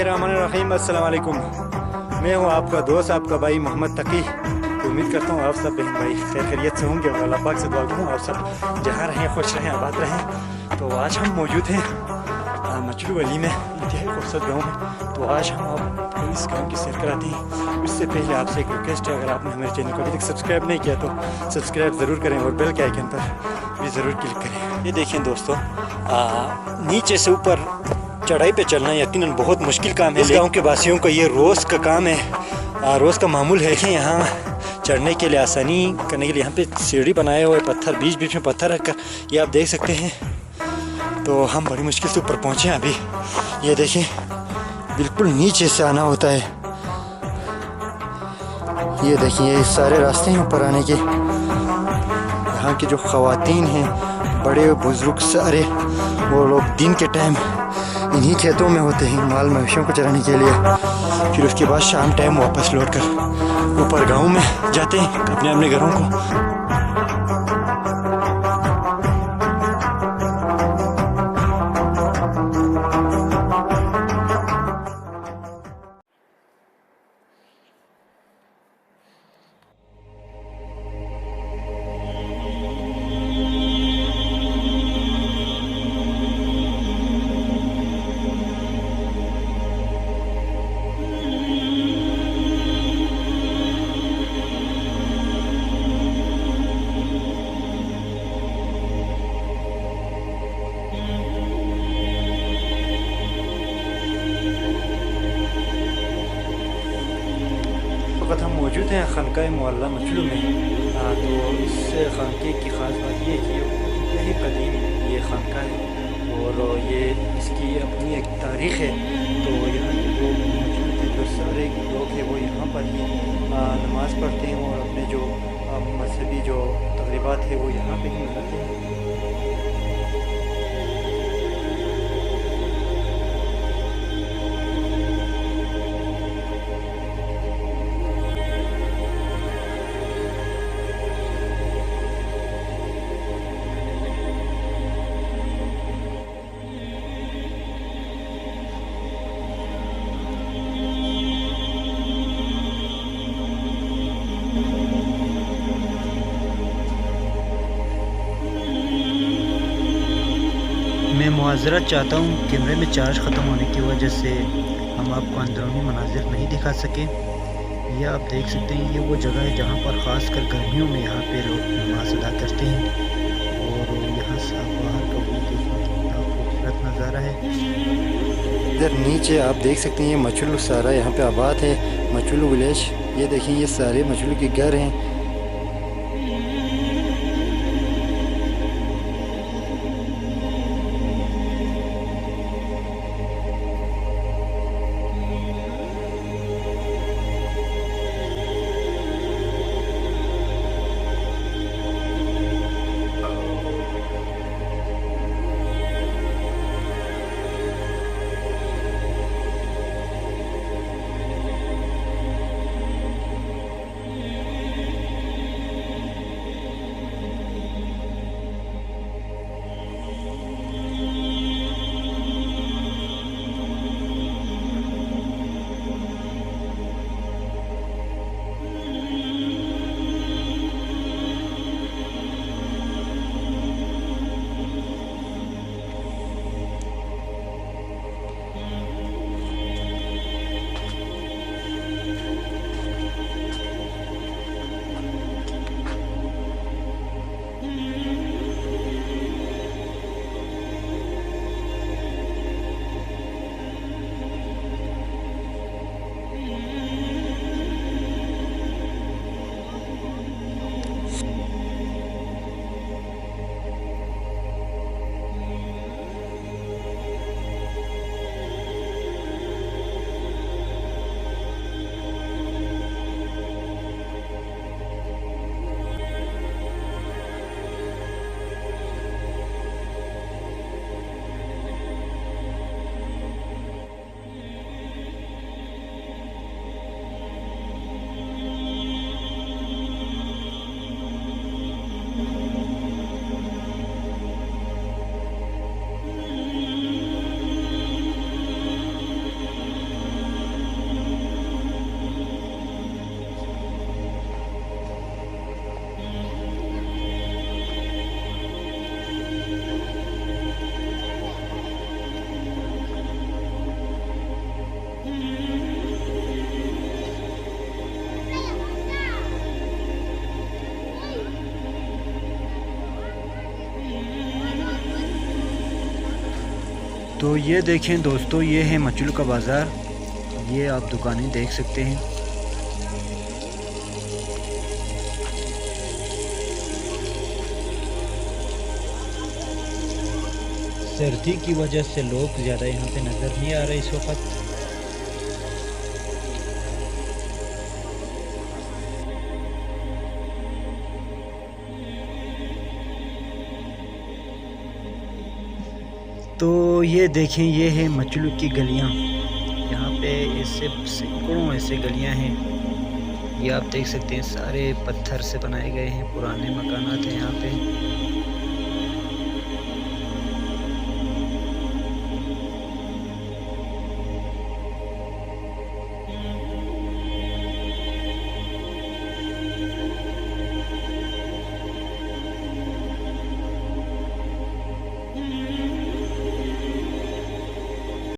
बिस्मिल्लाहिर्रहमानिर्रहीम। अस्सलाम वालेकुम। मैं हूँ आपका दोस्त, आपका भाई मोहम्मद तकी। तो उम्मीद करता हूँ आप सब बहन भाई खैर खैरियत से होंगे और अल्लाह पाक से दुआ करूँ आप सब जहाँ रहें खुश रहें आबाद रहें। तो आज हम मौजूद हैं मचलू वली में, इंतहाई खूबसूरत गाँव में। तो आज हम आपको इस गाँव की सैर कराते हैं। उससे पहले आपसे एक रिक्वेस्ट है, अगर आपने हमारे चैनल को अभी तक सब्सक्राइब नहीं किया तो सब्सक्राइब ज़रूर करें और बेल के आइकन पर भी ज़रूर क्लिक करें। ये देखें दोस्तों, नीचे से ऊपर चढ़ाई पे चलना यकीनन बहुत मुश्किल काम है। इस गाँव के वासियों का ये रोज़ का काम है, रोज़ का मामूल है। यहाँ चढ़ने के लिए आसानी करने के लिए यहाँ पे सीढ़ी बनाए हुए पत्थर, बीच बीच में पत्थर रखकर, ये आप देख सकते हैं। तो हम बड़ी मुश्किल से ऊपर पहुँचे हैं अभी। ये देखें, बिल्कुल नीचे से आना होता है। ये देखिए, ये सारे रास्ते हैं ऊपर आने के। यहाँ की जो ख़वातीन हैं, बड़े बुज़ुर्ग सारे, वो लोग दिन के टाइम इन्हीं खेतों में होते हैं माल मवेशियों को चराने के लिए। फिर उसके बाद शाम टाइम वापस लौट कर ऊपर गाँव में जाते हैं अपने अपने घरों को। हम मौजूद हैं खानका मोहल्ला मचलू में। तो इस खानके की ख़ास बात ये है कि यही कदीम ये खानका है और ये इसकी अपनी एक तारीख़ है। तो यहाँ के लोग मौजूद हैं, जो सारे लोग हैं वो यहाँ पर ही नमाज़ पढ़ते हैं और अपने जो मजहबी जो तक़रीबात है वो यहाँ पे ही मनाते हैं। मैं मुआज़रत चाहता हूँ, कैमरे में चार्ज ख़त्म होने की वजह से हम आपको अंदरूनी मनाज़िर नहीं दिखा सके। ये आप देख सकते हैं, ये वो जगह है जहाँ पर ख़ासकर गर्मियों में यहाँ पे लोग नमाज़ अदा करते हैं। और यहाँ से बाहर का व्यू देखने कितना खूबसूरत नज़ारा है। इधर नीचे आप देख सकते हैं, ये मचलू सारा यहाँ पे आबाद है, मचलू विलेज। ये देखें, ये सारे मचलू के घर हैं। तो ये देखें दोस्तों, ये है मचलू का बाज़ार। ये आप दुकानें देख सकते हैं। सर्दी की वजह से लोग ज़्यादा यहाँ पे नज़र नहीं आ रहे इस वक्त। तो ये देखें, ये है मचलू की गलियाँ। यहाँ पे ऐसे सैकड़ों ऐसे गलियाँ हैं। ये आप देख सकते हैं, सारे पत्थर से बनाए गए हैं, पुराने मकानात हैं यहाँ पे।